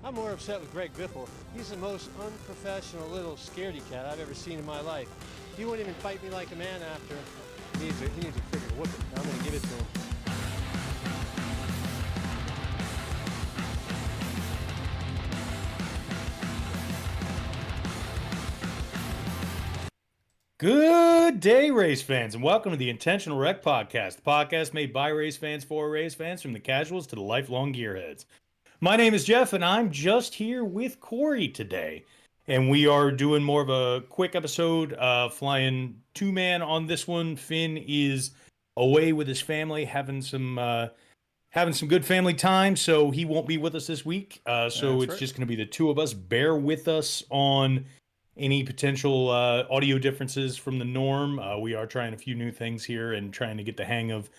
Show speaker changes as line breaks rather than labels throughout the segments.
I'm more upset with Greg Biffle. He's the most unprofessional little scaredy cat I've ever seen in my life. He wouldn't even fight me like a man after. He needs a freaking whooping. I'm going to give it to him.
Good day, race fans, and welcome to the Intentional Wreck Podcast, the podcast made by race fans for race fans, from the casuals to the lifelong gearheads. My name is Jeff, and I'm just here with Corey today, and we are doing more of a quick episode, flying two-man on this one. Finn is away with his family, having some good family time, so he won't be with us this week. So it's just going to be the two of us. Bear with us on any potential audio differences from the norm. We are trying a few new things here and trying to get the hang of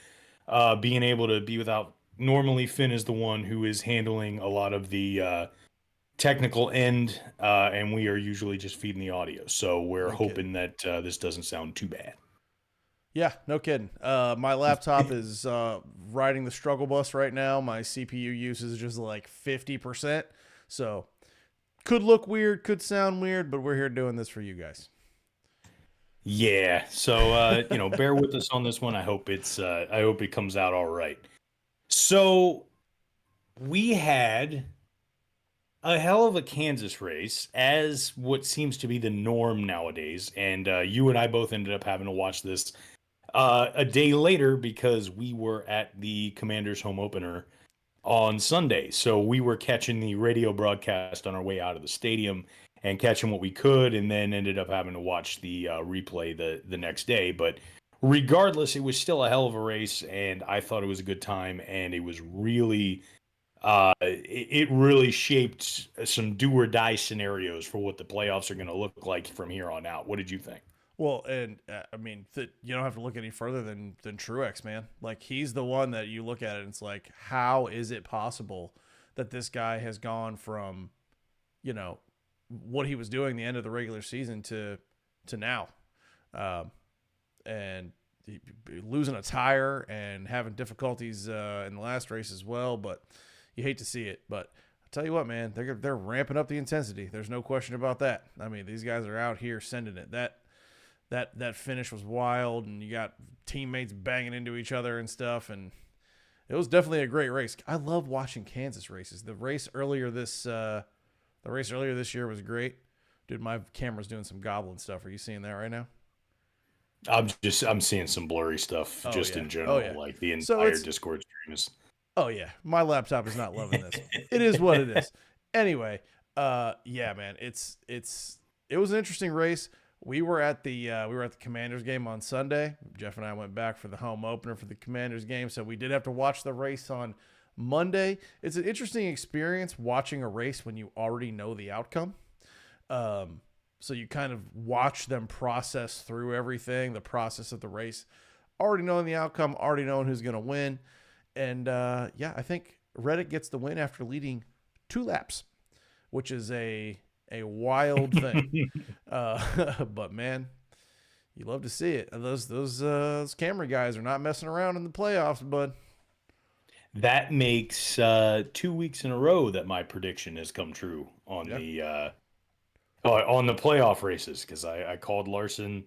being able to be without. Normally, Finn is the one who is handling a lot of the technical end, and we are usually just feeding the audio. So we're hoping that this doesn't sound too bad.
Yeah, no kidding. My laptop is riding the struggle bus right now. My CPU usage is just like 50%. So could look weird, could sound weird, but we're here doing this for you guys.
Yeah. So bear with us on this one. I hope it comes out all right. So we had a hell of a Kansas race, as what seems to be the norm nowadays. And you and I both ended up having to watch this a day later because we were at the Commanders home opener on Sunday. So we were catching the radio broadcast on our way out of the stadium and catching what we could, and then ended up having to watch the replay the next day. But regardless, it was still a hell of a race, and I thought it was a good time, and it was really it really shaped some do or die scenarios for what the playoffs are going to look like from here on out. What did you think?
Well, and I mean, you don't have to look any further than Truex, man. Like, he's the one that you look at it and it's like, how is it possible that this guy has gone from, what he was doing the end of the regular season to now, and losing a tire and having difficulties in the last race as well. But you hate to see it. But I'll tell you what, man, they're ramping up the intensity. There's no question about that. I mean, these guys are out here sending it. That finish was wild, and you got teammates banging into each other and stuff, and it was definitely a great race. I love watching Kansas races. The race earlier this year was great. Dude, my camera's doing some gobbling stuff. Are you seeing that right now?
I'm seeing some blurry stuff in general. Like the entire Discord stream is.
Oh yeah, my laptop is not loving this. It is what it is. Anyway, yeah, man, it was an interesting race. We were at the Commanders game on Sunday. Jeff and I went back for the home opener for the Commanders game, so we did have to watch the race on Monday. It's an interesting experience watching a race when you already know the outcome. So you kind of watch them process through everything, the process of the race, already knowing the outcome, already knowing who's going to win. And yeah, I think Reddick gets the win after leading 2 laps, which is a wild thing. But man, you love to see it. Those Camry guys are not messing around in the playoffs, bud.
That makes 2 weeks in a row that my prediction has come true on the playoff races, because I called Larson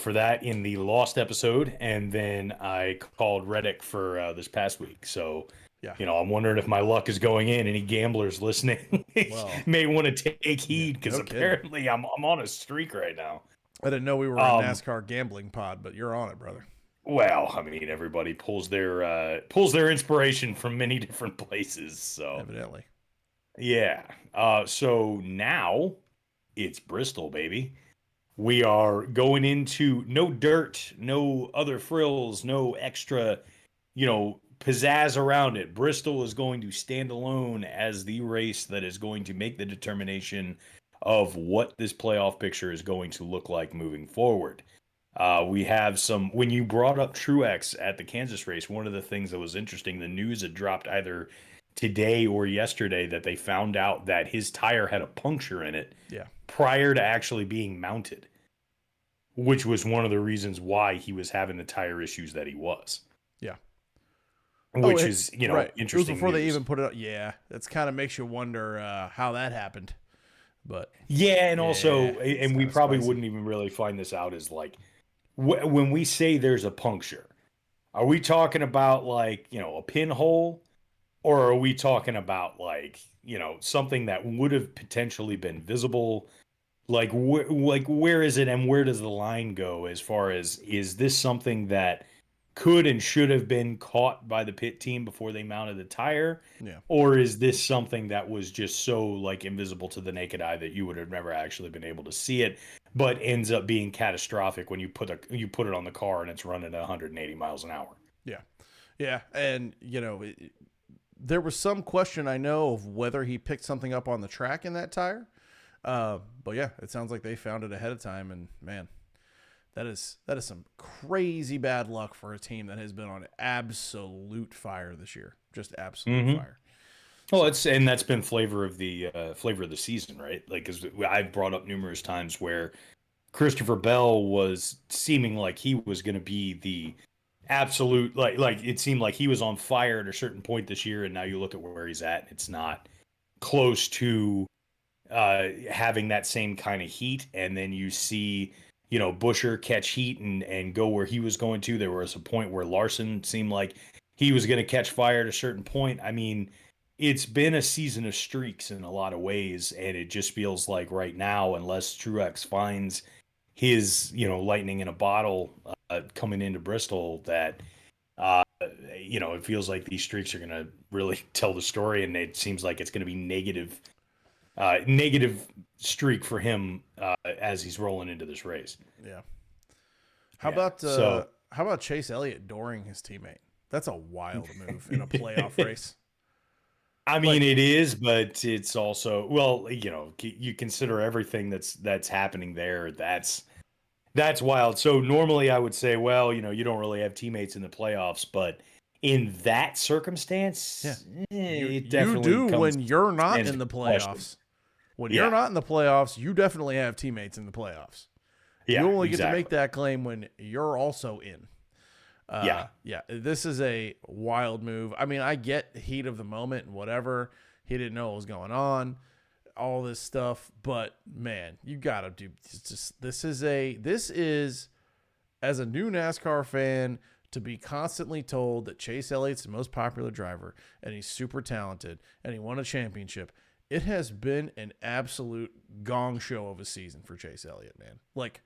for that in the Lost episode, and then I called Reddick for this past week. So yeah, I'm wondering if my luck is going in. Any gamblers listening may want to take heed, because apparently I'm on a streak right now.
I didn't know we were a NASCAR gambling pod, but you're on it, brother.
Well, I mean, everybody pulls their inspiration from many different places. So
evidently,
yeah. So now it's Bristol, baby. We are going into no dirt, no other frills, no extra, pizzazz around it. Bristol is going to stand alone as the race that is going to make the determination of what this playoff picture is going to look like moving forward. We have when you brought up Truex at the Kansas race, one of the things that was interesting, the news had dropped either today or yesterday that they found out that his tire had a puncture in it prior to actually being mounted, which was one of the reasons why he was having the tire issues that he was.
Yeah.
which is,
right.
interesting.
It was before they
news.
even put it up. Yeah, that's kind of makes you wonder how that happened. But
Yeah, and
yeah,
also,
it's
and we
kinda
probably
spicy.
wouldn't even really find this out as like when we say there's a puncture, are we talking about like, a pinhole, or are we talking about like, something that would have potentially been visible? Like where is it, and where does the line go as far as, is this something that could and should have been caught by the pit team before they mounted the tire?
Yeah.
Or is this something that was just so like invisible to the naked eye that you would have never actually been able to see it, but ends up being catastrophic when you put it on the car and it's running at 180 miles an hour?
Yeah. Yeah. And, there was some question, I know, of whether he picked something up on the track in that tire. But yeah, it sounds like they found it ahead of time. And man, that is some crazy bad luck for a team that has been on absolute fire this year. Just absolute fire.
Well, and that's been flavor of the season, right? Like, because I've brought up numerous times where Christopher Bell was seeming like he was going to be the absolute, like it seemed like he was on fire at a certain point this year, and now you look at where he's at, and it's not close to having that same kind of heat. And then you see, Busher catch heat and go where he was going to. There was a point where Larson seemed like he was going to catch fire at a certain point. I mean, it's been a season of streaks in a lot of ways, and it just feels like right now, unless Truex finds his, lightning in a bottle coming into Bristol, that it feels like these streaks are going to really tell the story, and it seems like it's going to be negative streak for him as he's rolling into this race.
Yeah. How about Chase Elliott dooring his teammate? That's a wild move in a playoff race.
I mean, it is, but it's also, well, you consider everything that's happening there. That's wild. So normally I would say, well, you don't really have teammates in the playoffs, but in that circumstance, it definitely
you do
comes
when you're not
into
in the
question.
playoffs. When you're not in the playoffs, you definitely have teammates in the playoffs.
Yeah,
you only get to
exactly.
make that claim when you're also in. Yeah. This is a wild move. I mean, I get heat of the moment and whatever. He didn't know what was going on, all this stuff. But man, you gotta do. This is as a new NASCAR fan, to be constantly told that Chase Elliott's the most popular driver and he's super talented and he won a championship. It has been an absolute gong show of a season for Chase Elliott, man. Like,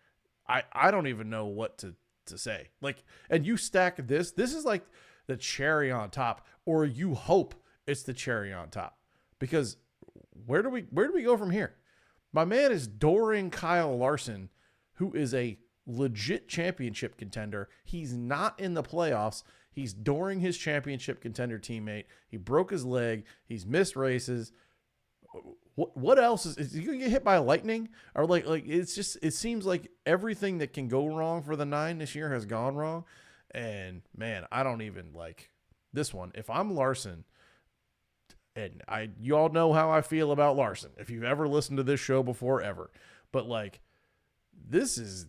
I don't even know what to say. Like, and you stack this is like the cherry on top, or you hope it's the cherry on top. Because where do we go from here? My man is dooring Kyle Larson, who is a legit championship contender. He's not in the playoffs. He's dooring his championship contender teammate. He broke his leg. He's missed races. What else is he gonna get hit by lightning? Or like it seems like everything that can go wrong for the 9 this year has gone wrong. And man, I don't even like this one. If I'm Larson, and you all know how I feel about Larson, if you've ever listened to this show before, ever. But like, this is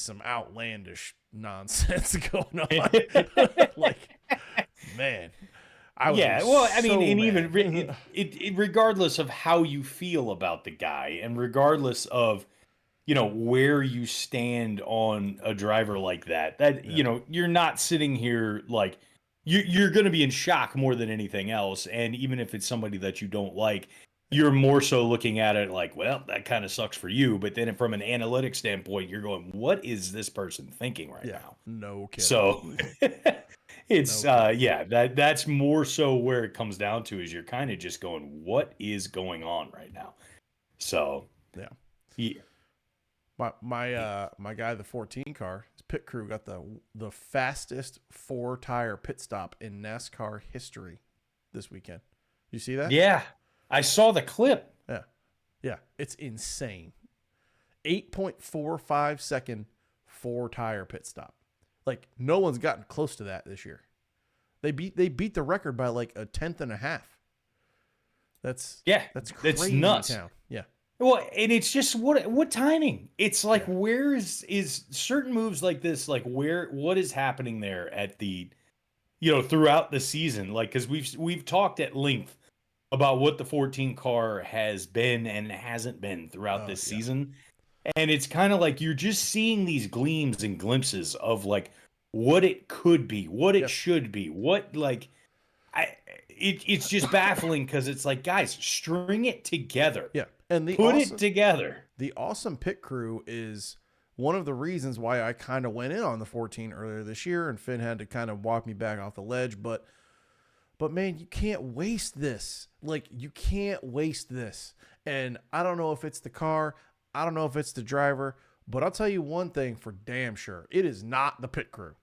some outlandish nonsense going on. Like, man.
Well, I mean, and
mad.
even regardless of how you feel about the guy, and regardless of where you stand on a driver like that, you're not sitting here like you're going to be in shock more than anything else. And even if it's somebody that you don't like, you're more so looking at it like, well, that kind of sucks for you. But then from an analytic standpoint, you're going, what is this person thinking right now?
No kidding.
So it's that's more so where it comes down to, is you're kind of just going, what is going on right now? So
yeah. My guy, the 14 car, his pit crew got the fastest 4-tire pit stop in NASCAR history this weekend. You see that?
Yeah, I saw the clip.
Yeah, it's insane. 8.45 second 4-tire pit stop. Like, no one's gotten close to that this year. They beat the record by like a tenth and a half. That's crazy.
It's nuts.
Town. Yeah.
Well, and it's just what timing? It's like, where is certain moves like this? Like, what is happening there at the throughout the season, like, because we've talked at length about what the 14 car has been and hasn't been throughout this season. And it's kind of like you're just seeing these gleams and glimpses of like what it could be, what it should be, what like it's just baffling because it's like, guys, string it together.
Yeah. And
put it together.
The awesome pit crew is one of the reasons why I kind of went in on the 14 earlier this year, and Finn had to kind of walk me back off the ledge. But man, you can't waste this. Like, you can't waste this. And I don't know if it's the car. I don't know if it's the driver. But I'll tell you one thing for damn sure. It is not the pit crew.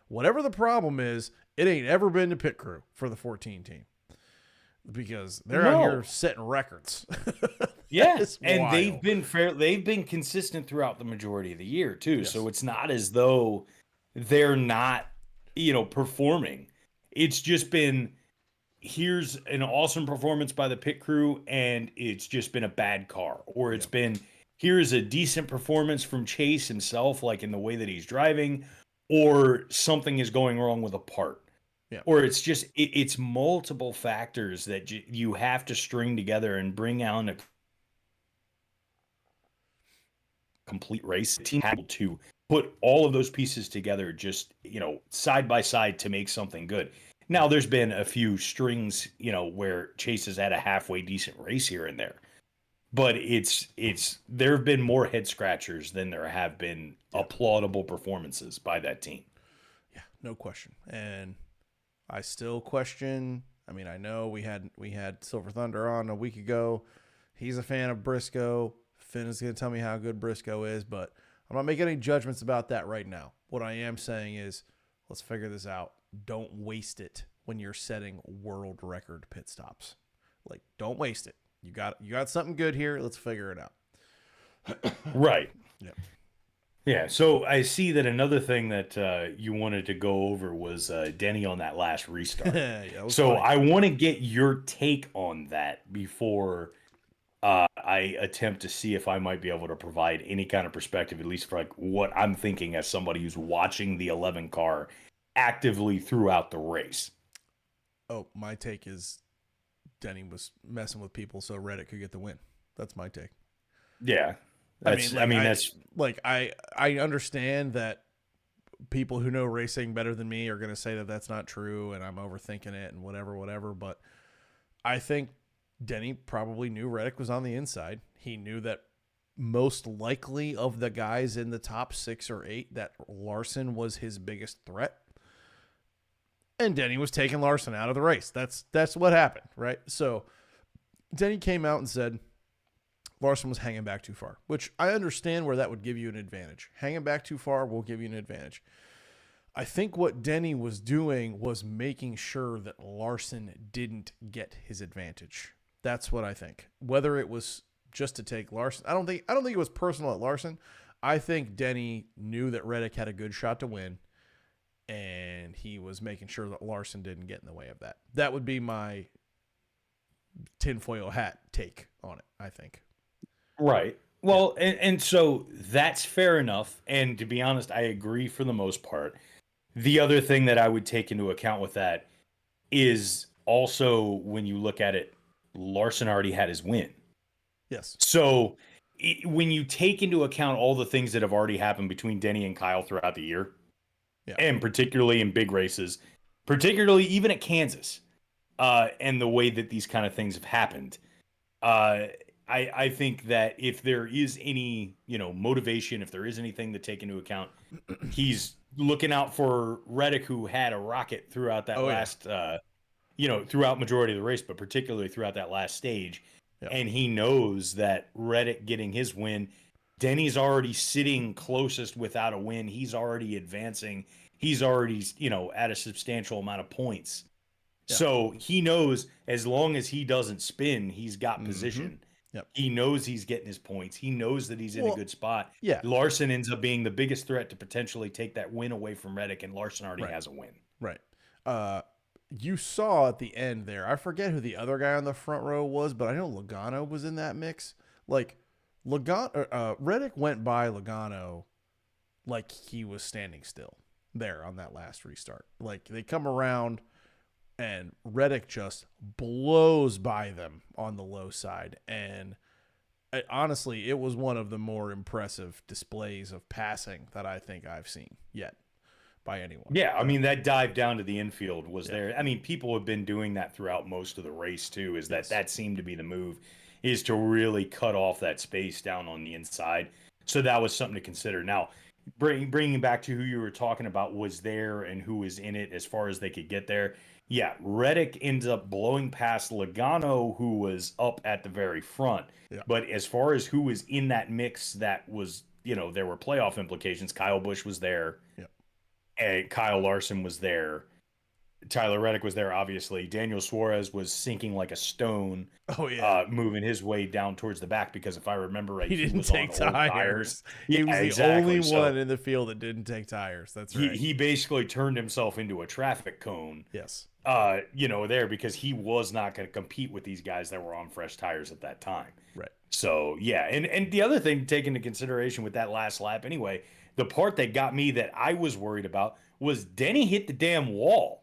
Whatever the problem is, it ain't ever been the pit crew for the 14 team. Because they're out here setting records.
Yes, and they've been consistent throughout the majority of the year too. Yes. So it's not as though they're not, performing. It's just been, here's an awesome performance by the pit crew, and it's just been a bad car, or it's been, here's a decent performance from Chase himself, like in the way that he's driving, or something is going wrong with a part. Yeah. Or it's just, it's multiple factors that you have to string together and bring out a complete race. The team had to put all of those pieces together just, side by side to make something good. Now, there's been a few strings, where Chase has had a halfway decent race here and there. But there have been more head scratchers than there have been applaudable performances by that team.
Yeah, no question. And I still question. I mean, I know we had Silver Thunder on a week ago. He's a fan of Briscoe. Finn is going to tell me how good Briscoe is, but I'm not making any judgments about that right now. What I am saying is, let's figure this out. Don't waste it when you're setting world record pit stops. Like, don't waste it. You got something good here. Let's figure it out.
Right.
Yeah.
Yeah, so I see that another thing that you wanted to go over was Denny on that last restart. So funny. I want to get your take on that before I attempt to see if I might be able to provide any kind of perspective, at least for like what I'm thinking as somebody who's watching the 11 car actively throughout the race.
Oh, my take is Denny was messing with people so Reddick could get the win. That's my take.
Yeah.
I understand that people who know racing better than me are going to say that that's not true and I'm overthinking it and whatever. But I think Denny probably knew Reddick was on the inside. He knew that most likely of the guys in the top 6 or 8 that Larson was his biggest threat. And Denny was taking Larson out of the race. That's what happened, right? So Denny came out and said Larson was hanging back too far, which I understand where that would give you an advantage. Hanging back too far will give you an advantage. I think what Denny was doing was making sure that Larson didn't get his advantage. That's what I think. Whether it was just to take Larson, I don't think it was personal at Larson. I think Denny knew that Reddick had a good shot to win, and he was making sure that Larson didn't get in the way of that. That would be my tinfoil hat take on it, I think.
Right. Well, and so that's fair enough. And to be honest, I agree for the most part. The other thing that I would take into account with that is also when you look at it, Larson already had his win.
Yes.
So when you take into account all the things that have already happened between Denny and Kyle throughout the year, and particularly in big races, particularly even at Kansas, and the way that these kind of things have happened, I think that if there is any, motivation, if there is anything to take into account, he's looking out for Reddick, who had a rocket throughout that throughout majority of the race, but particularly throughout that last stage. Yep. And he knows that Reddick getting his win, Denny's already sitting closest without a win. He's already advancing. He's already, at a substantial amount of points. Yep. So he knows as long as he doesn't spin, he's got position.
Yep.
He knows he's getting his points. He knows that he's in a good spot.
Yeah.
Larson ends up being the biggest threat to potentially take that win away from Reddick, and Larson already has a win.
Right. You saw at the end there, I forget who the other guy on the front row was, but I know Logano was in that mix. Like, Reddick went by Logano like he was standing still. there on that last restart. Like, they come around and Reddick just blows by them on the low side. And honestly, it was one of the more impressive displays of passing that I think I've seen yet by anyone.
Yeah, I mean, that dive down to the infield was there. I mean, people have been doing that throughout most of the race too, is that seemed to be the move, is to really cut off that space down on the inside. So that was something to consider. Now, bringing back to who you were talking about was there and who was in it as far as they could get there. Yeah, Reddick ends up blowing past Logano, who was up at the very front.
Yeah.
But as far as who was in that mix, that was, there were playoff implications. Kyle Busch was there.
Yeah.
And Kyle Larson was there. Tyler Reddick was there, obviously. Daniel Suarez was sinking like a stone.
Oh, yeah.
Moving his way down towards the back because if I remember right,
he didn't
was
take
on old
tires.
Yeah,
he was the
exactly.
only one in the field that didn't take tires. That's right.
He basically turned himself into a traffic cone.
Yes.
There because he was not going to compete with these guys that were on fresh tires at that time.
Right.
So, yeah. And the other thing to take into consideration with that last lap anyway, the part that got me that I was worried about was Denny hit the damn wall.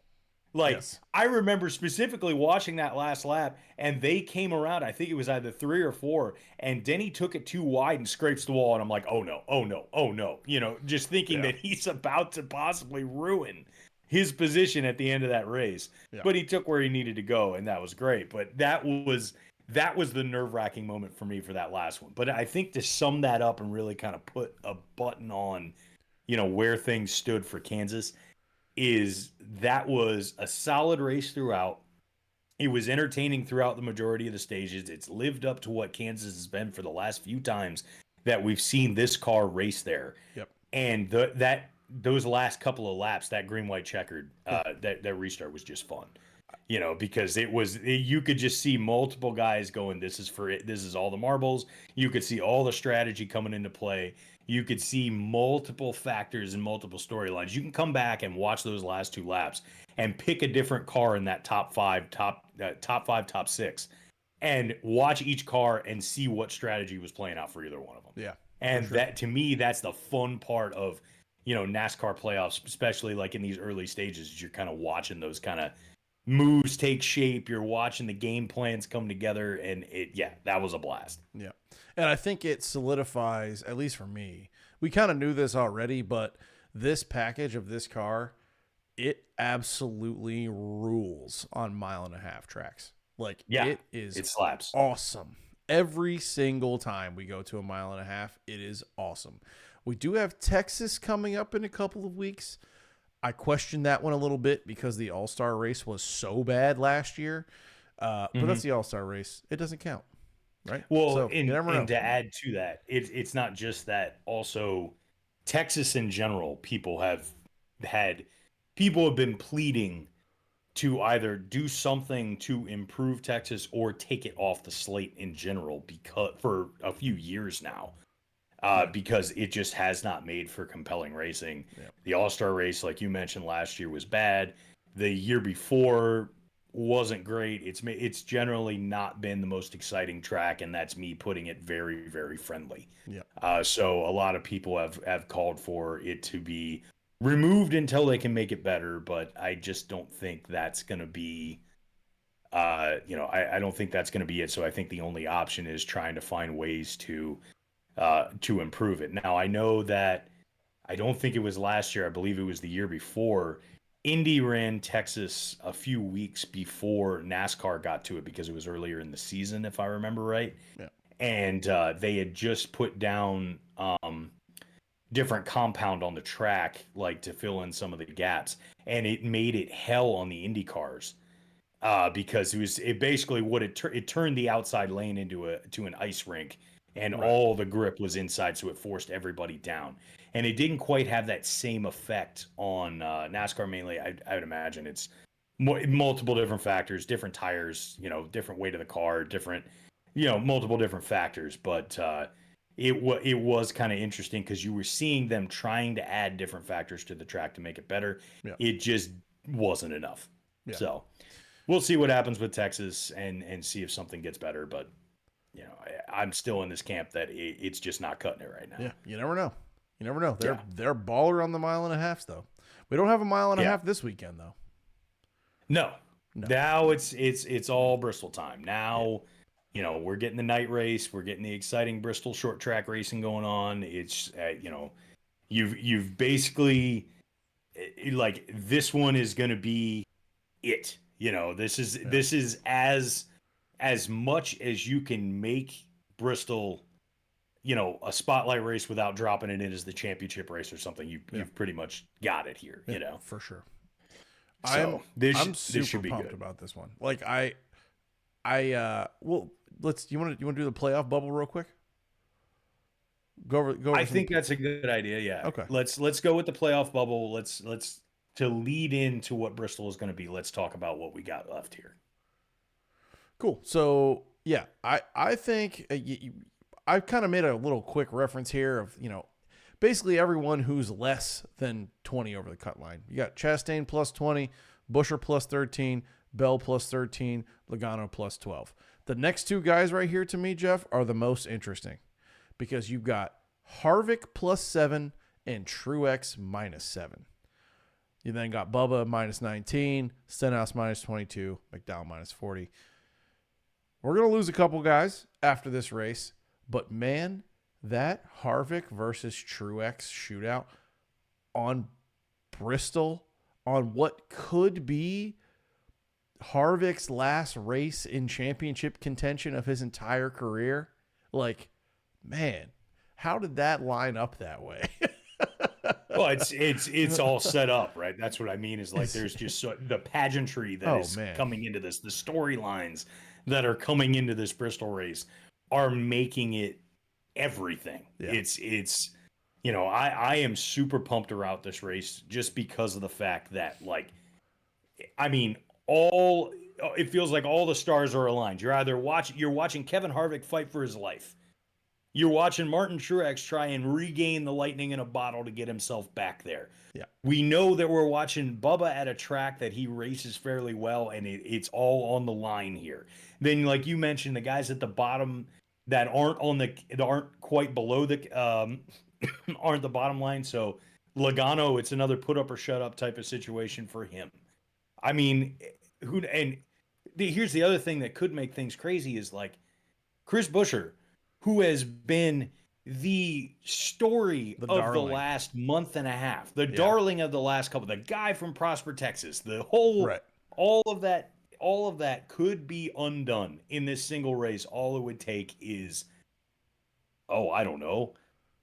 Like,
Yes.
I remember specifically watching that last lap, and they came around, I think it was either 3 or 4, and Denny took it too wide and scrapes the wall, and I'm like, oh no. Just thinking that he's about to possibly ruin his position at the end of that race.
Yeah.
But he took where he needed to go, and that was great. But that was the nerve-wracking moment for me for that last one. But I think to sum that up and really kind of put a button on, where things stood for Kansas, is that was a solid race throughout. It was entertaining throughout the majority of the stages. It's lived up to what Kansas has been for the last few times that we've seen this car race there.
Yep.
And those last couple of laps, that green, white, checkered, that restart was just fun. Because you could just see multiple guys going, this is for it. This is all the marbles. You could see all the strategy coming into play. You could see multiple factors and multiple storylines. You can come back and watch those last 2 laps and pick a different car in that top 5, top 6, and watch each car and see what strategy was playing out for either one of them.
Yeah.
And that, to me, that's the fun part of, NASCAR playoffs, especially like in these early stages. You're kind of watching those kind of moves take shape. You're watching the game plans come together, and that was a blast.
Yeah. And I think it solidifies, at least for me, we kind of knew this already, but this package of this car, it absolutely rules on 1.5-mile tracks. Like, it
slaps.
Awesome. Every single time we go to 1.5 miles, it is awesome. We do have Texas coming up in a couple of weeks. I question that one a little bit because the All-Star race was so bad last year. But that's the All-Star race. It doesn't count, right?
Well,
so,
and to add to that, it's not just that. Also, Texas in general, people have been pleading to either do something to improve Texas or take it off the slate in general for a few years now. Because it just has not made for compelling racing. Yep. The All-Star race, like you mentioned last year, was bad. The year before wasn't great. It's generally not been the most exciting track, and that's me putting it very, very friendly.
Yeah.
So a lot of people have called for it to be removed until they can make it better, but I just don't think that's going to be I don't think that's going to be it. So I think the only option is trying to find ways to improve it. Now, I know that I don't think it was last year. I believe it was the year before. Indy ran Texas a few weeks before NASCAR got to it because it was earlier in the season, if I remember right.
Yeah.
And they had just put down different compound on the track, like to fill in some of the gaps. And it made it hell on the Indy cars because it basically it turned the outside lane into an ice rink. And all the grip was inside, so it forced everybody down. And it didn't quite have that same effect on NASCAR mainly. I would imagine it's multiple different factors, different tires, different weight of the car, different, multiple different factors. But it was kind of interesting because you were seeing them trying to add different factors to the track to make it better. Yeah. It just wasn't enough. Yeah. So we'll see what happens with Texas and see if something gets better. But I'm still in this camp that it's just not cutting it right now.
Yeah, you never know. They're baller on the 1.5 miles though. We don't have a mile and a half this weekend, though.
No. Now it's all Bristol time. Now, you know, we're getting the night race. We're getting the exciting Bristol short track racing going on. It's, you know, you've basically, like, this one is going to be it. You know, this is as much as you can make Bristol, you know, a spotlight race without dropping it in as the championship race or something. You've pretty much got it here, you know,
for sure.
So
I'm super pumped about this one. Like well, you want to do the playoff bubble real quick? Go over
I think that's a good idea. Yeah.
Okay.
Let's go with the playoff bubble. Let's to lead into what Bristol is going to be. Let's talk about what we got left here.
Cool. So yeah, I think I kind of made a little quick reference here of, you know, basically everyone who's less than 20 over the cut line. You got Chastain plus 20, Buescher plus 13, Bell plus 13, Logano plus 12. The next two guys right here to me, Jeff, are the most interesting because you've got Harvick plus 7 and Truex minus 7. You then got Bubba minus 19, Stenhouse minus 22, McDowell minus 40. We're going to lose a couple guys after this race, but man, that Harvick versus Truex shootout on Bristol, on what could be Harvick's last race in championship contention of his entire career. Like, man, how did that line up that way?
Well, it's all set up, right? That's what I mean is like there's just the pageantry that is coming into this, the storylines that are coming into this Bristol race are making it everything. Yeah. It's you know, I am super pumped about this race just because of the fact that, like, I mean, it feels like all the stars are aligned. You're watching Kevin Harvick fight for his life. You're watching Martin Truex try and regain the lightning in a bottle to get himself back there.
Yeah.
We know that we're watching Bubba at a track that he races fairly well, and it's all on the line here. Then, like you mentioned, the guys at the bottom that aren't quite below the aren't the bottom line. So Logano, it's another put up or shut up type of situation for him. I mean, here's the other thing that could make things crazy is like Chris Buescher, who has been the story of the last month and a half, the darling of the last couple, the guy from Prosper, Texas, the whole, all of that could be undone in this single race. All it would take is, I don't know,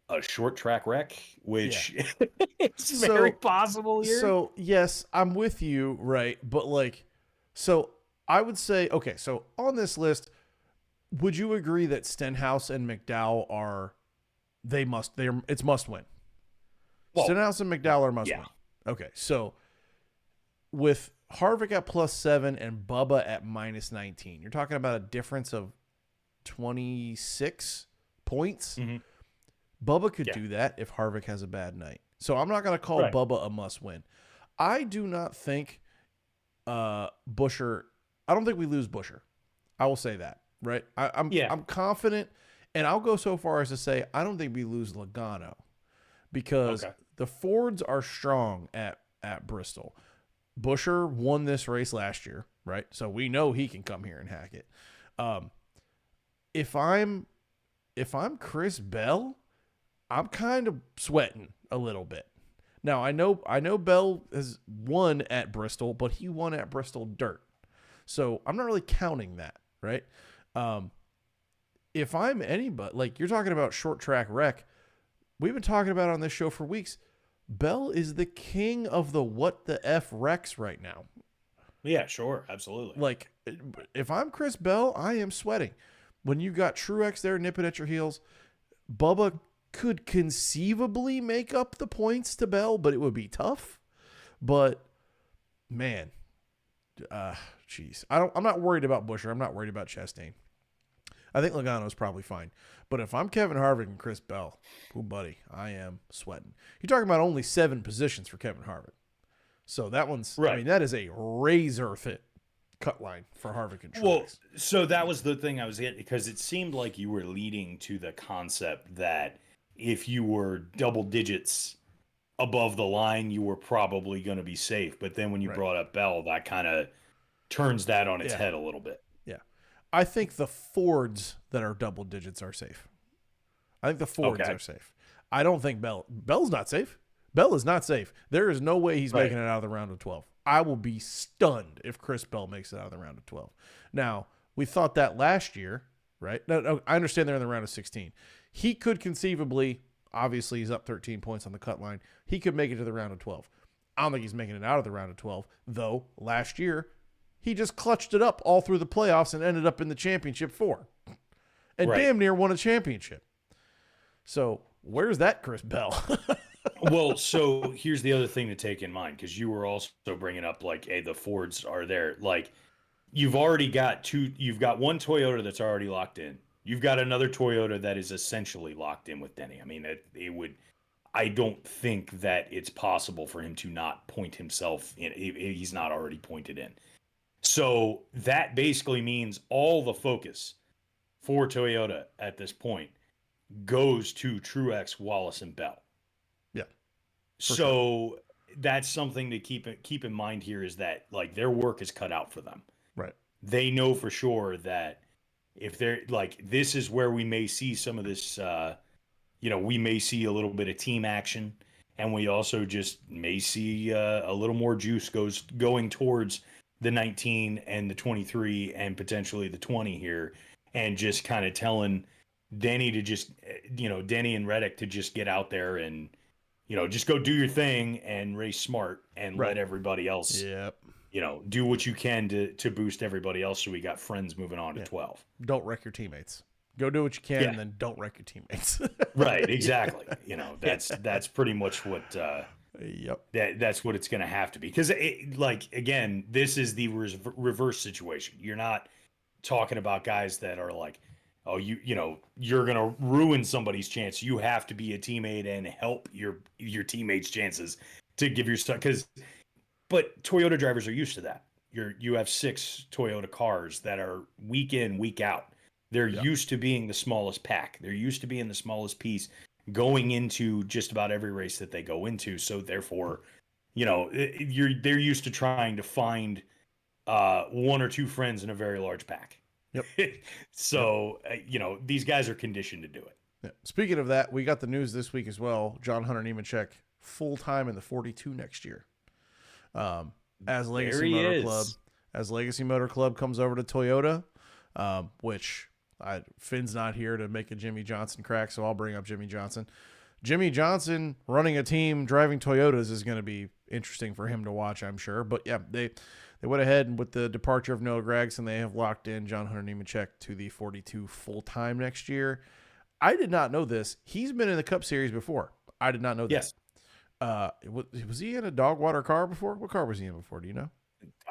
a short track wreck, which it's very possible here.
So yes, I'm with you. Right. But like, so I would say, okay, so on this list, would you agree that Stenhouse and McDowell it's must win? Well, Stenhouse and McDowell are must win. Okay. So with Harvick at plus 7 and Bubba at minus 19, you're talking about a difference of 26 points. Mm-hmm. Bubba could do that if Harvick has a bad night. So I'm not going to call Bubba a must win. I do not think Buescher, I don't think we lose Buescher. I will say that. Right. I'm confident, and I'll go so far as to say I don't think we lose Logano because the Fords are strong at Bristol. Buescher won this race last year, right? So we know he can come here and hack it. If I'm Chris Bell, I'm kind of sweating a little bit. Now I know Bell has won at Bristol, but he won at Bristol dirt, so I'm not really counting that, right? If I'm anybody, like you're talking about short track wreck, we've been talking about on this show for weeks. Bell is the king of the what the F wrecks right now.
Yeah, sure. Absolutely.
Like if I'm Chris Bell, I am sweating. When you got Truex there nipping at your heels, Bubba could conceivably make up the points to Bell, but it would be tough. But man, I'm not worried about Buescher. I'm not worried about Chastain. I think Logano is probably fine. But if I'm Kevin Harvick and Chris Bell, buddy, I am sweating. You're talking about only 7 positions for Kevin Harvick. So that one's, I mean, that is a razor fit cut line for Harvick and Truex.
Well, so that was the thing I was getting, because it seemed like you were leading to the concept that if you were double digits above the line, you were probably going to be safe. But then when you brought up Bell, that kind of turns that on its head a little bit.
Yeah. I think the Fords that are double digits are safe. I think the Fords are safe. I don't think Bell's not safe. Bell is not safe. There is no way he's making it out of the round of 12. I will be stunned if Chris Bell makes it out of the round of 12. Now, we thought that last year, right? No, I understand they're in the round of 16. He could conceivably, obviously he's up 13 points on the cut line. He could make it to the round of 12. I don't think he's making it out of the round of 12, though last year he just clutched it up all through the playoffs and ended up in the championship 4. And damn near won a championship. So where's that Chris Bell?
Well, so here's the other thing to take in mind, because you were also bringing up like, hey, the Fords are there. Like, you've already got you've got one Toyota that's already locked in. You've got another Toyota that is essentially locked in with Denny. I mean, I don't think that it's possible for him to not point himself in. He's not already pointed in. So that basically means all the focus for Toyota at this point goes to Truex, Wallace, and Bell.
Yeah.
So that's something to keep in mind here, is that like their work is cut out for them.
Right.
They know for sure that if they're like, this is where we may see some of this, we may see a little bit of team action, and we also just may see a little more juice going towards the 19 and the 23 and potentially the 20 here, and just kind of telling Denny to just, Denny and Reddick to just get out there and, just go do your thing and race smart and let everybody else, do what you can to boost everybody else. So we got friends moving on to 12.
Don't wreck your teammates. Go do what you can and then don't wreck your teammates.
Right. Exactly. That's pretty much what, that's what it's going to have to be. Because again, this is the reverse situation. You're not talking about guys that are like, oh, you're going to ruin somebody's chance. You have to be a teammate and help your teammates' chances to give your stuff. But Toyota drivers are used to that. You have 6 Toyota cars that are week in, week out. They're used to being the smallest pack. They're used to being the smallest piece going into just about every race that they go into. So therefore, they're used to trying to find 1 or 2 friends in a very large pack.
Yep.
So, these guys are conditioned to do it.
Yeah. Speaking of that, we got the news this week as well. John Hunter Nemechek full-time in the 42 next year. As Legacy Motor Club comes over to Toyota, which Finn's not here to make a Jimmy Johnson crack, so I'll bring up Jimmy Johnson. Jimmy Johnson running a team driving Toyotas is going to be interesting for him to watch, I'm sure. But yeah, they went ahead with the departure of Noah Gragson. They have locked in John Hunter Nemechek to the 42 full-time next year. I did not know this. He's been in the Cup Series before. I did not know this. Was he in a dog water car before? What car was he in before? Do you know?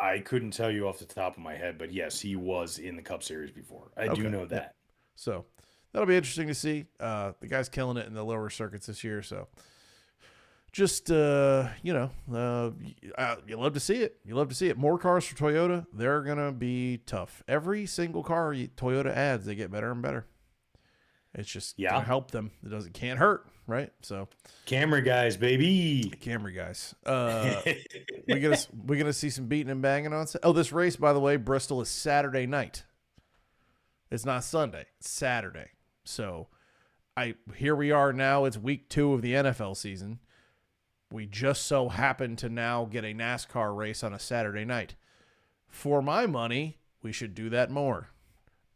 I couldn't tell you off the top of my head, but yes, he was in the Cup Series before. I do know that.
So that'll be interesting to see. The guy's killing it in the lower circuits this year. So just, you love to see it. You love to see it. More cars for Toyota. They're going to be tough. Every single car Toyota adds, they get better and better. It's just going to help them. It can't hurt, right? So
Camry guys, baby.
Camry guys. We're gonna see some beating and banging on. Oh, this race, by the way, Bristol is Saturday night. It's not Sunday. It's Saturday. So here we are now. It's week 2 of the NFL season. We just so happen to now get a NASCAR race on a Saturday night. For my money, we should do that more.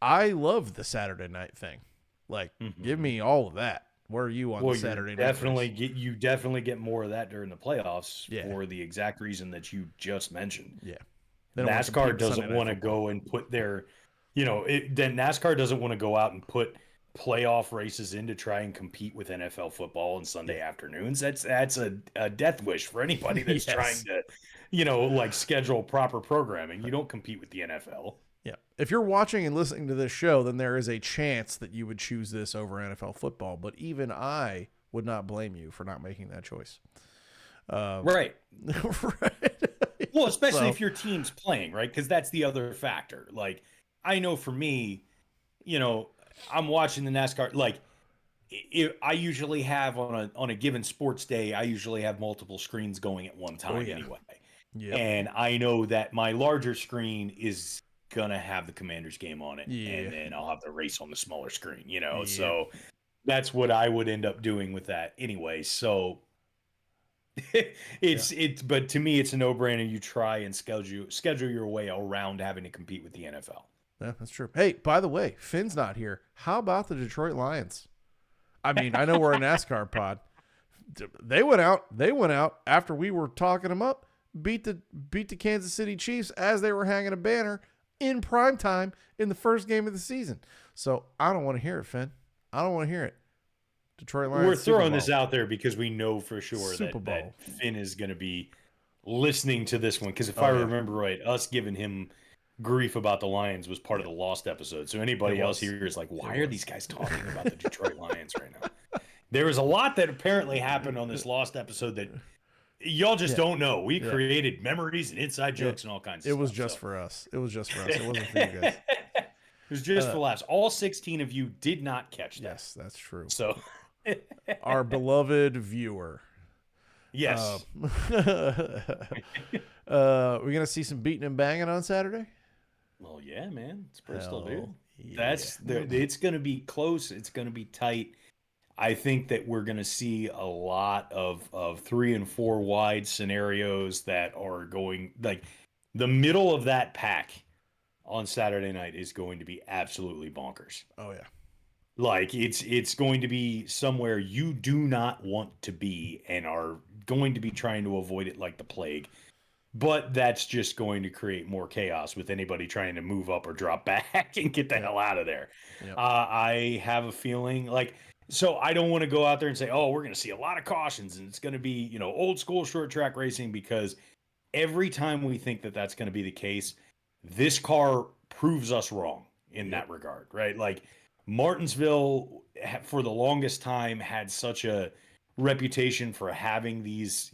I love the Saturday night thing. Like, give me all of that. Where are you on the Saturday night?
You definitely get more of that during the playoffs for the exact reason that you just mentioned.
Yeah.
NASCAR doesn't want to go and put their, NASCAR doesn't want to go out and put playoff races in to try and compete with NFL football on Sunday afternoons. That's a death wish for anybody that's trying to, schedule proper programming. You don't compete with the NFL.
Yeah. If you're watching and listening to this show, then there is a chance that you would choose this over NFL football. But even I would not blame you for not making that choice.
Right.
Right.
Well, especially if your team's playing, right? Because that's the other factor. Like, I know for me, I'm watching the NASCAR. Like, I usually have on a given sports day, I usually have multiple screens going at one time anyway.
Yep.
And I know that my larger screen is gonna have the Commanders game on it,
Yeah.
and then I'll have the race on the smaller screen,
Yeah.
So that's what I would end up doing with that anyway. So but to me it's a no-brainer. You try and schedule your way around having to compete with the NFL.
Yeah, that's true. Hey, by the way, Finn's not here. How about the Detroit Lions? I mean, I know we're a NASCAR pod. They went out after we were talking them up, beat the Kansas City Chiefs as they were hanging a banner in prime time in the first game of the season. So I don't want to hear it, Finn. I don't want to hear it. Detroit Lions.
We're throwing this out there because we know for sure
Super Bowl.
that Finn is going to be listening to this one. Because if I remember right, us giving him grief about the Lions was part of the Lost episode. So anybody else here is like, why are these guys talking about the Detroit Lions right now? There was a lot that apparently happened on this Lost episode that y'all just don't know. We created memories and inside jokes and all kinds of stuff.
It was just for us. It was just for us. It wasn't for you guys.
It was just for laughs. All 16 of you did not catch that.
Yes, that's true.
So
our beloved viewer.
Yes.
We're gonna see some beating and banging on Saturday.
Well, yeah, man. It's Bristol, dude.
Yeah.
It's going to be close. It's going to be tight. I think that we're going to see a lot of 3 and 4 wide scenarios that are going like the middle of that pack on Saturday night is going to be absolutely bonkers.
Oh yeah.
Like it's going to be somewhere you do not want to be and are going to be trying to avoid it like the plague. But that's just going to create more chaos with anybody trying to move up or drop back and get the hell out of there.
Yep.
I have a feeling like, so I don't want to go out there and say, oh, we're going to see a lot of cautions and it's going to be, old school short track racing, because every time we think that that's going to be the case, this car proves us wrong in that regard, right? Like Martinsville for the longest time had such a reputation for having these,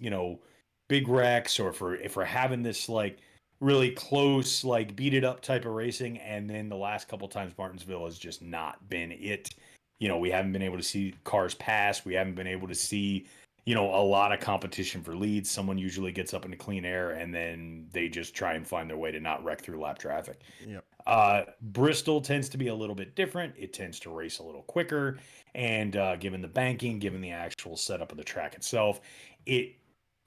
big wrecks, or for having this like really close, like beat it up type of racing. And then the last couple times Martinsville has just not been it. We haven't been able to see cars pass. We haven't been able to see, a lot of competition for leads. Someone usually gets up into clean air and then they just try and find their way to not wreck through lap traffic.
Yep.
Bristol tends to be a little bit different. It tends to race a little quicker. And given the banking, given the actual setup of the track itself, it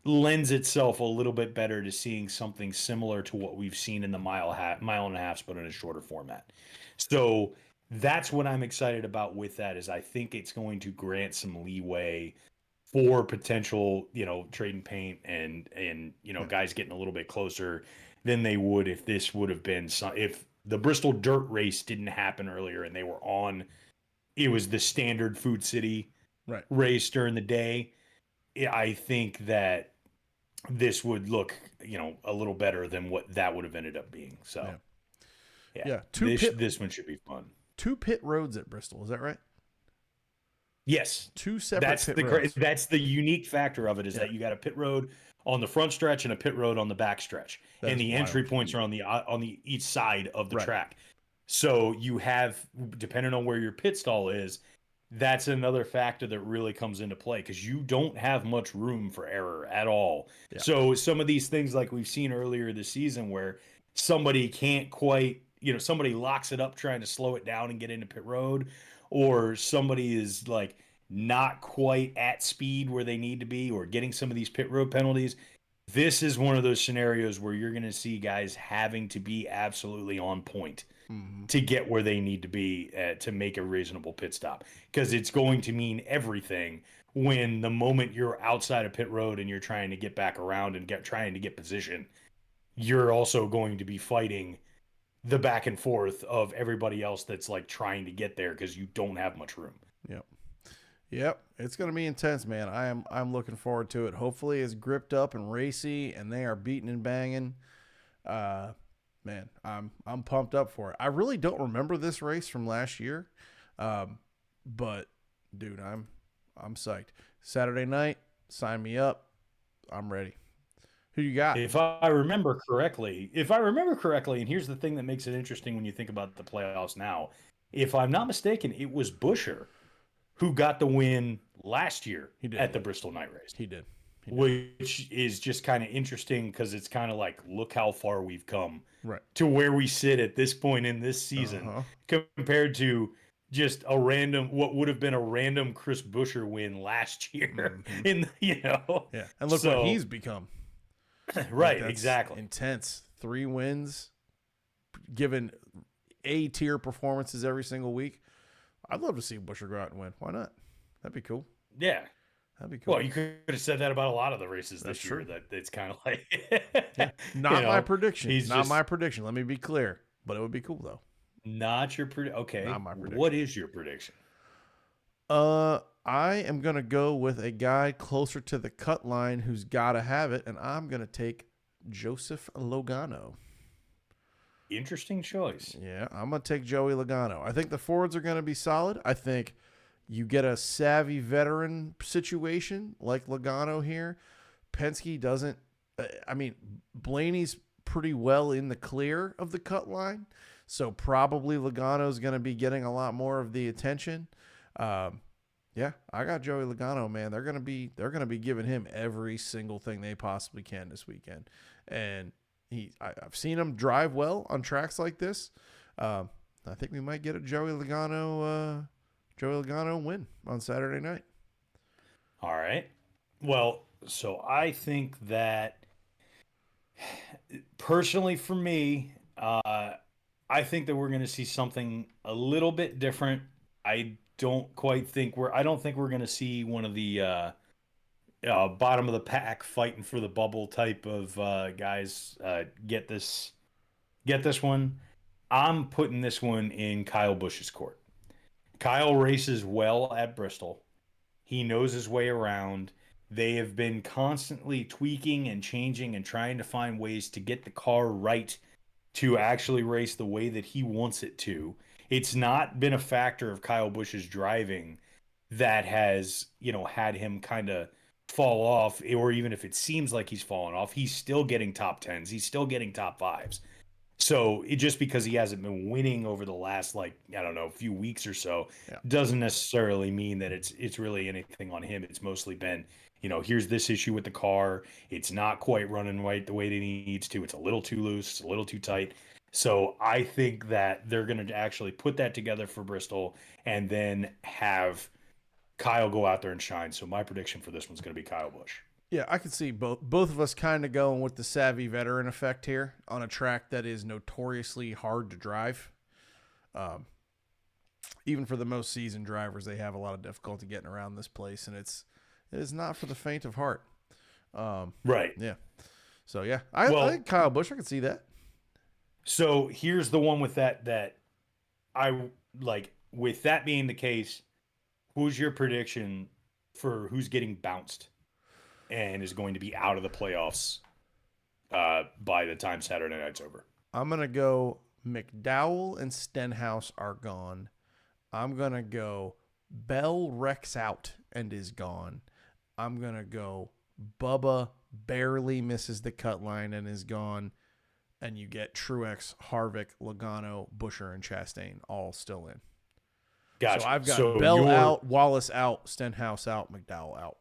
lends itself a little bit better to seeing something similar to what we've seen in the mile and a half, but in a shorter format. So that's what I'm excited about with that, is I think it's going to grant some leeway for potential, trading paint and guys getting a little bit closer than they would if this would have been if the Bristol dirt race didn't happen earlier and they were on, it was the standard Food City race during the day. I think that this would look, a little better than what that would have ended up being. So,
yeah.
This one should be fun.
2 pit roads at Bristol. Is that right?
Yes.
2 separate pit roads.
That's the unique factor of it, is that you got a pit road on the front stretch and a pit road on the back stretch, and the entry points are on the each side of the track. So you have, depending on where your pit stall is, that's another factor that really comes into play, because you don't have much room for error at all. Yeah. So some of these things like we've seen earlier this season where somebody can't quite, somebody locks it up trying to slow it down and get into pit road, or somebody is like not quite at speed where they need to be, or getting some of these pit road penalties. This is one of those scenarios where you're going to see guys having to be absolutely on point to get where they need to be to make a reasonable pit stop, because it's going to mean everything when the moment you're outside of pit road and you're trying to get back around and trying to get position, you're also going to be fighting the back and forth of everybody else that's like trying to get there, because you don't have much room.
Yep. It's going to be intense, man. I'm looking forward to it. Hopefully it's gripped up and racy and they are beating and banging. Man, I'm pumped up for it. I really don't remember this race from last year. But dude, I'm psyched. Saturday night, sign me up. I'm ready. Who you got?
If I remember correctly, and here's the thing that makes it interesting when you think about the playoffs now, if I'm not mistaken, it was Busher who got the win last year
He did.
at the Bristol Night Race.
He did.
Which is just kind of interesting because it's kind of like, look how far we've come
Right.
to where we sit at this point in this season compared to just a random, what would have been a random Chris Buescher win last year.
Yeah. And look what he's become.
Right. Exactly.
Intense. 3 wins, given A-tier performances every single week. I'd love to see Buescher go out and win. Why not? That'd be cool.
Yeah.
That'd be cool.
Well, you could have said that about a lot of the races this year. That it's kind of like,
not my prediction. Not my prediction. Let me be clear. But it would be cool though.
Not your prediction. Okay.
Not my prediction.
What is your prediction?
I am gonna go with a guy closer to the cut line who's got to have it, and I'm gonna take Joseph Logano.
Interesting choice.
Yeah, I'm gonna take Joey Logano. I think the Fords are gonna be solid. I think you get a savvy veteran situation like Logano here. Penske doesn't. I mean, Blaney's pretty well in the clear of the cut line, so probably Logano's going to be getting a lot more of the attention. Yeah, I got Joey Logano, man. They're going to be giving him every single thing they possibly can this weekend, and I've seen him drive well on tracks like this. I think we might get a Joey Logano win on Saturday night.
All right. Well, so I think that personally for me, I think that we're going to see something a little bit different. I don't think we're going to see one of the bottom of the pack fighting for the bubble type of guys get this one. I'm putting this one in Kyle Busch's court. Kyle races well at Bristol. He knows his way around. They have been constantly tweaking and changing and trying to find ways to get the car right to actually race the way that he wants it to. It's not been a factor of Kyle Busch's driving that has, had him kind of fall off, or even if it seems like he's fallen off, he's still getting top 10s. He's still getting top 5s. So just because he hasn't been winning over the last, a few weeks or so, doesn't necessarily mean that it's really anything on him. It's mostly been, here's this issue with the car. It's not quite running right the way that he needs to. It's a little too loose. It's a little too tight. So I think that they're going to actually put that together for Bristol and then have Kyle go out there and shine. So my prediction for this one's going to be Kyle Busch.
Yeah, I can see both of us kind of going with the savvy veteran effect here on a track that is notoriously hard to drive. Even for the most seasoned drivers, they have a lot of difficulty getting around this place, and it is not for the faint of heart.
Right.
Yeah. So yeah, I think Kyle Busch. I can see that.
So here's the one with that I like. With that being the case, who's your prediction for who's getting bounced and is going to be out of the playoffs by the time Saturday night's over?
I'm going to go McDowell and Stenhouse are gone. I'm going to go Bell wrecks out and is gone. I'm going to go Bubba barely misses the cut line and is gone. And you get Truex, Harvick, Logano, Buescher, and Chastain all still in.
Gotcha.
So I've got Bell out, Wallace out, Stenhouse out, McDowell out.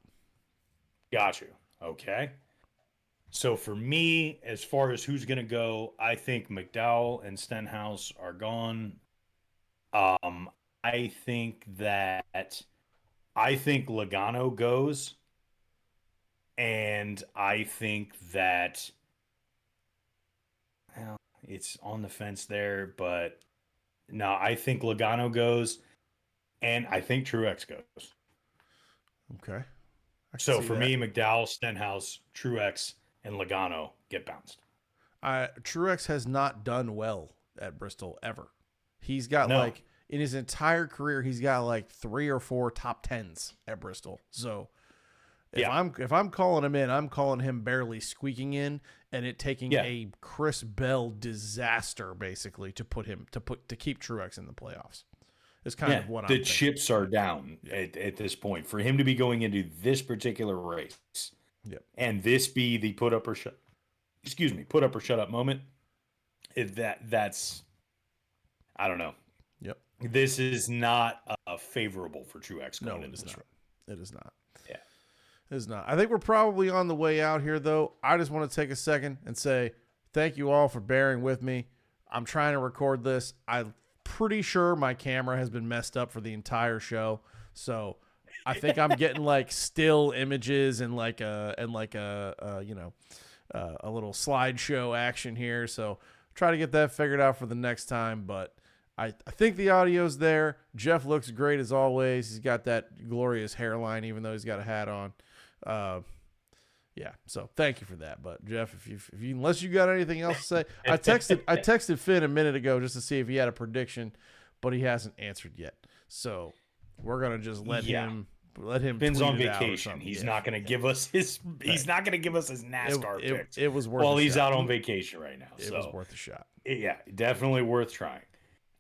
Got you. Okay. So for me, as far as who's going to go, I think McDowell and Stenhouse are gone. I think Logano goes. And I think that it's on the fence there, but no, I think Logano goes, and I think Truex goes.
Okay.
So for me, McDowell, Stenhouse, Truex, and Logano get bounced.
Truex has not done well at Bristol ever. He's got in his entire career, he's got 3 or 4 top 10s at Bristol. So if I'm calling him in, I'm calling him barely squeaking in, and it taking a Chris Bell disaster basically to keep Truex in the playoffs. It's kind of what I'm thinking.
The chips are down at this point for him to be going into this particular race.
Yep.
And this be the put up or shut up moment. That's I don't know.
Yep.
This is not a favorable for Truex going into
it is
this
not.
race.
It is not.
Yeah.
It is not. I think we're probably on the way out here, though. I just want to take a second and say thank you all for bearing with me. I'm trying to record this. I'm pretty sure my camera has been messed up for the entire show, so I think I'm getting like still images and like a little slideshow action here. So try to get that figured out for the next time. But I think the audio's there. Jeff looks great as always. He's got that glorious hairline, even though he's got a hat on. Yeah, so thank you for that. But Jeff, if you unless you got anything else to say, I texted Finn a minute ago just to see if he had a prediction, but he hasn't answered yet. So we're gonna just let him.
Finn's on
tweet it out or
vacation.
something.
He's not gonna give us his. He's not gonna give us his NASCAR picks.
It was worth.
Well,
a
he's
shot.
out on vacation right now.
It
so
was worth a shot.
Yeah, definitely worth trying.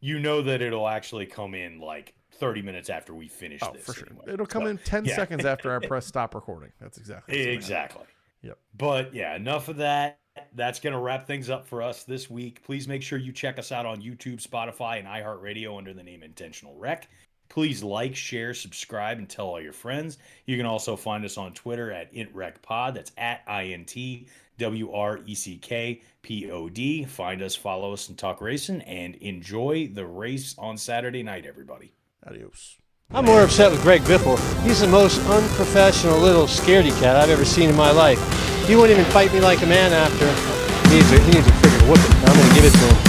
You know that it'll actually come in like 30 minutes after we finish this.
For sure.
Anyway.
It'll come in 10 seconds after I press stop recording. That's exactly.
Exactly.
Yep.
But yeah, enough of that. That's going to wrap things up for us this week. Please make sure you check us out on YouTube, Spotify, and iHeartRadio under the name Intentional Rec. Please like, share, subscribe, and tell all your friends. You can also find us on Twitter at IntRecPod. That's at INTWRECKPOD. Find us, follow us, and talk racing. And enjoy the race on Saturday night, everybody.
Adios.
I'm more upset with Greg Biffle. He's the most unprofessional little scaredy cat I've ever seen in my life. He wouldn't even fight me like a man after. He needs a freaking whooping. I'm going to give it to him.